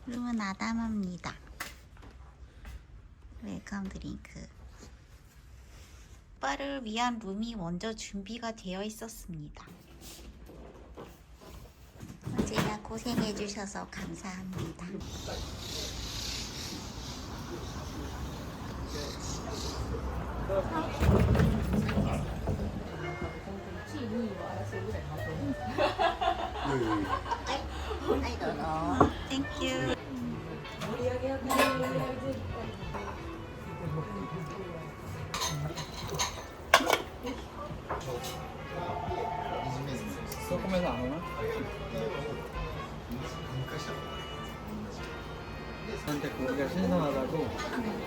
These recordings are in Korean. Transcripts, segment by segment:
룸은 아담합니다. 웰컴 드링크. 오빠를 위한 룸이 먼저 준비가 되어 있었습니다. 언제나 고생해 주셔서 감사합니다. I don't know. Thank you. 섞으면서 안 오나? 저한테 고기가 신선하다고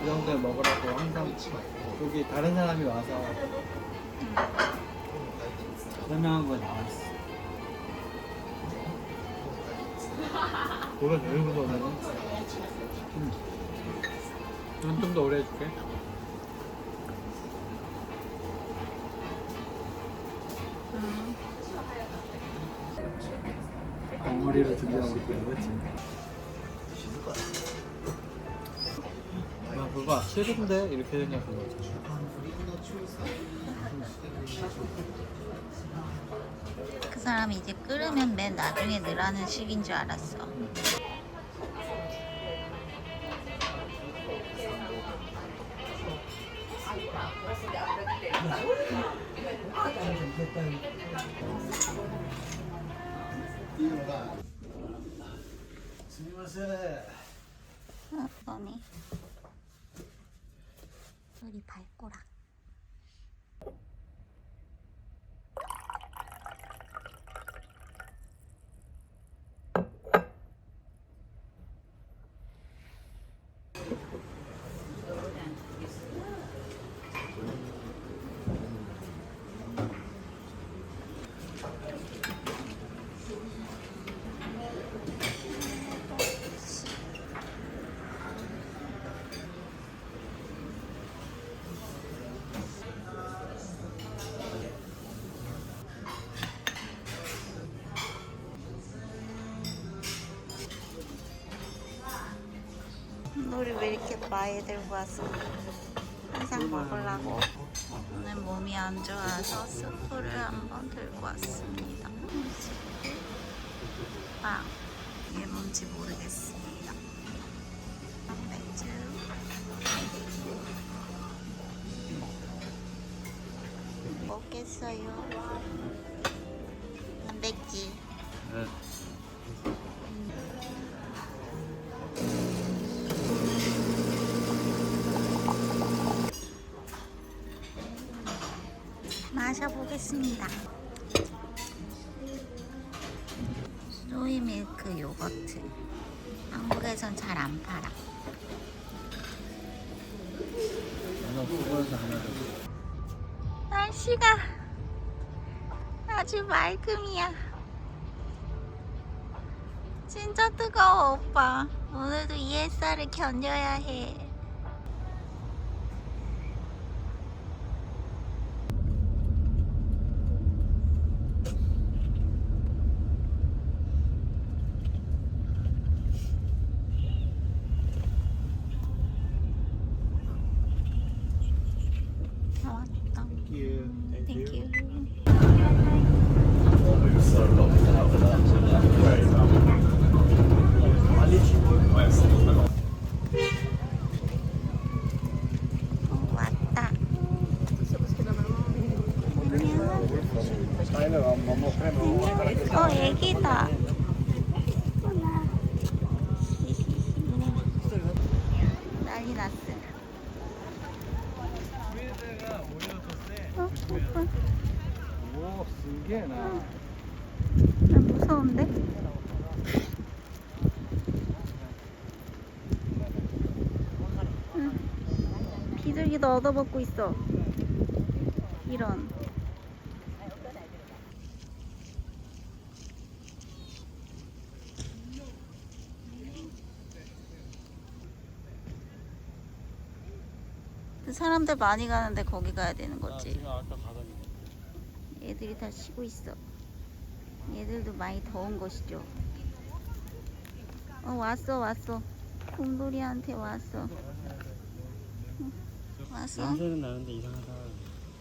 이 정도에 먹으라고 항상 여기 다른 사람이 와서 설명한 거에 나왔어. 고기가 제일 무서워서는 이건 좀 더 오래 해줄게. 덩어리를 준비하고 있구나, 그렇지? 나 그거 싫은데 이렇게 생각한 거지. 그 사람이 이제 끓으면 맨 나중에 넣으라는 식인 줄 알았어. 너네 우리 발꼬락. 너를 왜 이렇게 많이 들고 왔어? 항상 먹으려고. 오늘 몸이 안 좋아서 스프를 한번 들고 왔습니다. 빵. 이게 뭔지 모르겠습니다. 맥주. 먹겠어요. 단백질. 네. 마셔보겠습니다. 소이밀크 요거트. 한국에선 잘 안 팔아. 나는 그거에서 안 하려고. 날씨가 아주 맑음이야. 진짜 뜨거워, 오빠. 오늘도 이 햇살을 견뎌야 해. 왔다. Thank you. 왔다. 애기다. 난리 났어. 오빠. 오, 쓰게 나. 나 무서운데? 응. 비둘기도 얻어먹고 있어. 이런. 사람들 많이 가는데 거기 가야 되는 거지. 지금 아까 가던 애들이 다 쉬고 있어. 얘들도 많이 더운 것이죠. 왔어. 곰돌이한테 왔어. 왔어? 냄새는 나는데 이상하다.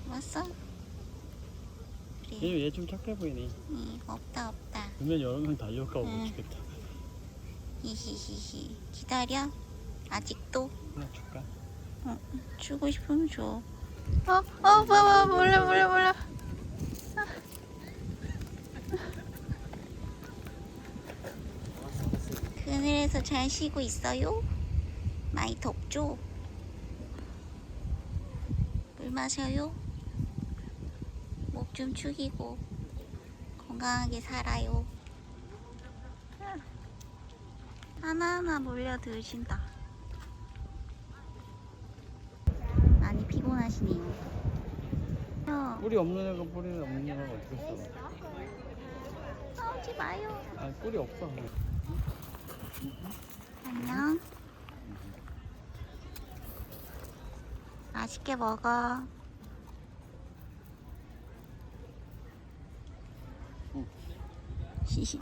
왔어? 그래. 얘 좀 착해 보이네. 없다. 그러면 여러 명 달려올까 봐 응. 못 주겠다. 히히히히. 기다려. 아직도? 하나 줄까? 주고 싶으면 줘. 봐봐. 몰라. 그늘에서 잘 쉬고 있어요? 많이 덥죠? 물 마셔요? 목 좀 축이고 건강하게 살아요. 하나하나 몰려 드신다. 많이 피곤하시네요. 뿔이 없는 애가 뿔이 없는 애가 어떻게 써? 싸우지 마요. 아 뿔이 없어. 안녕. 맛있게 먹어. 히히.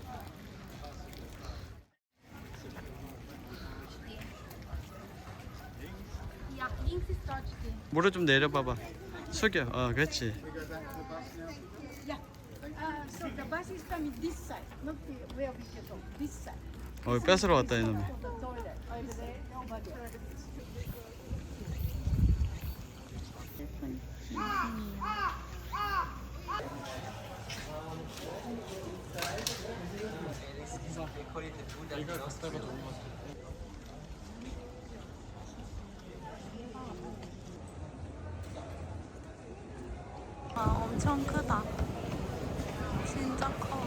물을 좀 내려봐봐. 숙여. 그렇지. So the bus is coming this side, not where we get off. This side. 뺏으러 왔다 이놈이. The toilet over there, over there. 이걸 갖다가 놓은 거. 엄청 크다. 진짜 커.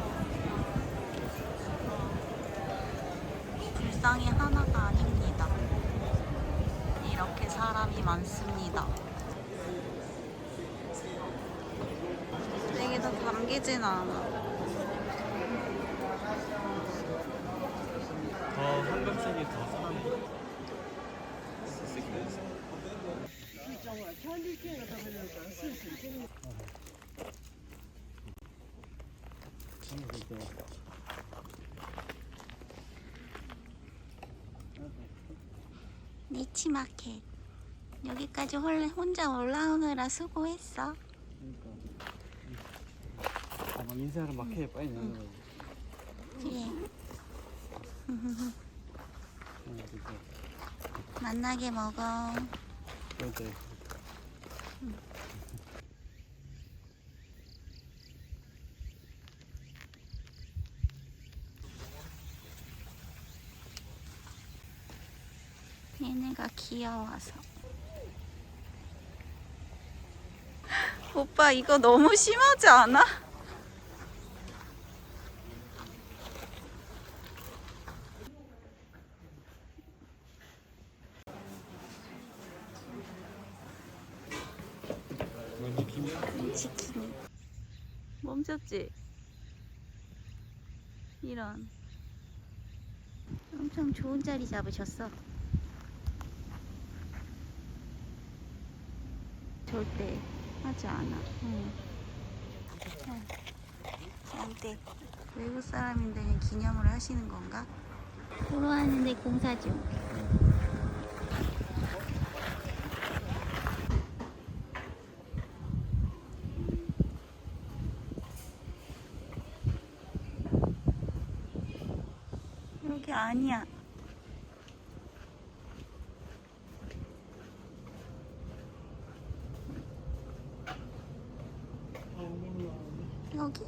불상이 하나가 아닙니다. 이렇게 사람이 많습니다. 되게 다 담기진 않아. 더 황금색이 더 사람이. 니치마켓. 여기까지 혼자 올라오느라 수고했어. 그러니까. 막 인사를 막 해. 빨리 나가. 그래. 만나게 먹어. 그렇지. 얘네가 귀여워서. 오빠 이거 너무 심하지 않아? 왠지 김. 치킨. 멈췄지? 이런. 엄청 좋은 자리 잡으셨어. 절대 하지 않아. 근데 외국 사람인데 그냥 기념으로 하시는 건가? 보러 왔는데 공사 중. 여기 아니야. 여기?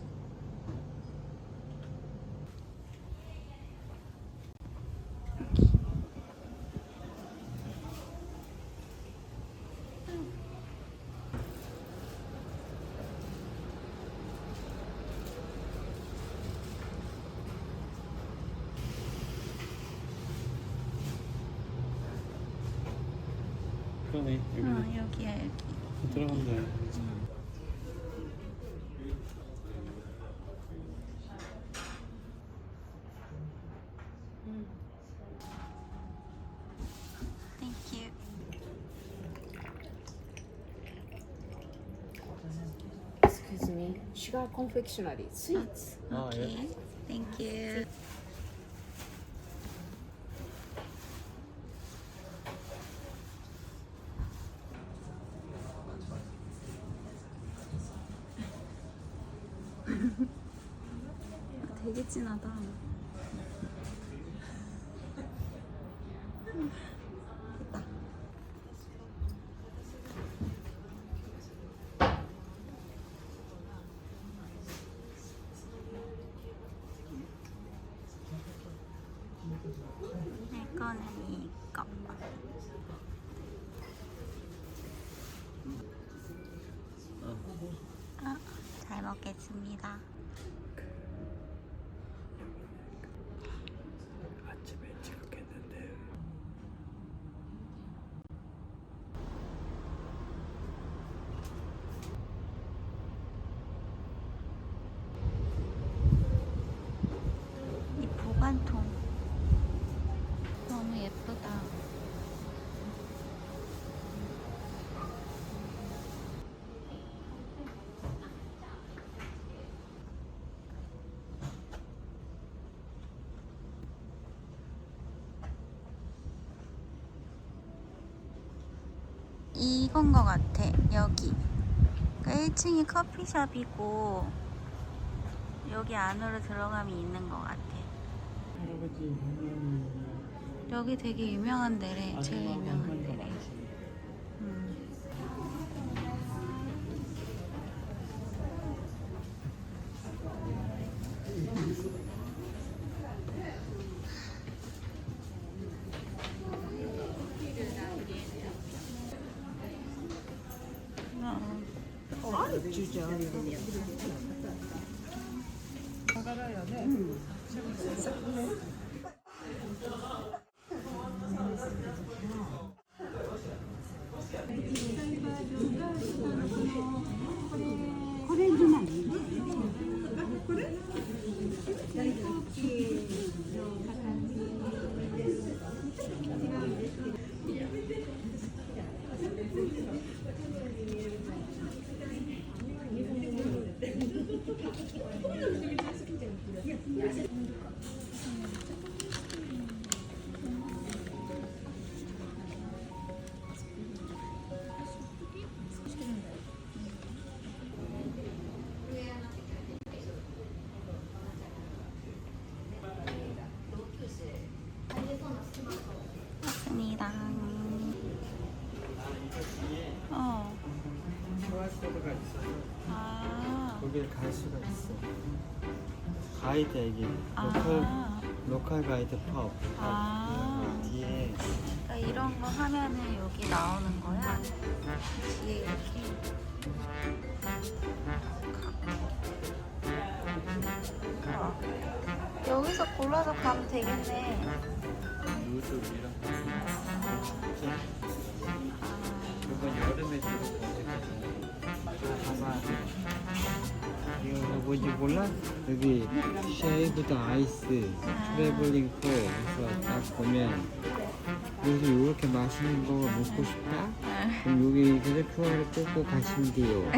그러네. 여기 여기야 여기. 들어가면 돼. Thank you. Excuse me. Sugar confectionery sweets. 아, 예. Okay. Thank you. 되게 진하다. 됐다. 이거는 이거. 잘 먹겠습니다. 아침에 찍었겠는데. 이 보관통 너무 예쁘다. 이건 거 같아. 여기. 그러니까 1층이 커피숍이고 여기 안으로 들어가면 있는 거 같아. 할아버지 여기 되게 유명한 데래. 제일 유명한 데래. 맞습니다. QR코드가 있어요. 아. 거길 갈 수가 있어. 가이드 여기 아. 로컬 가이드 펍. 아. 뒤에 그러니까 이런 거 하면은 여기 나오는 거야. 뒤에 이렇게. 여기서 골라서 가면 되겠네. 루즈 이런 거. 이건 여름에 주로 봐봐. 이거 뭔지 몰라? 여기 쉐이브드 아이스 트래블링 포에서 딱 보면 여기서 이렇게 맛있는 거 먹고 싶다? 그럼 여기 QR을 꽂고 가시면 돼요.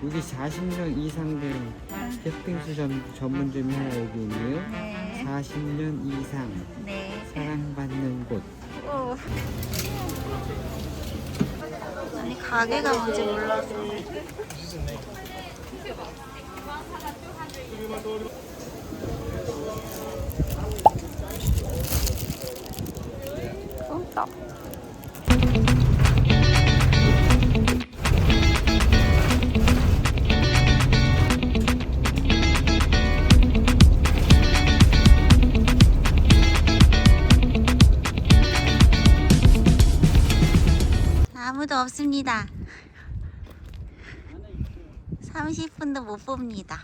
여기 40년 이상 된 팥빙수 전문점이 하나 여기 있네요. 네. 40년 이상 네. 사랑받는 곳. 오. 아니 가게가 뭔지 몰라서. 솜떡. 아무도 없습니다. 30분도 못 봅니다.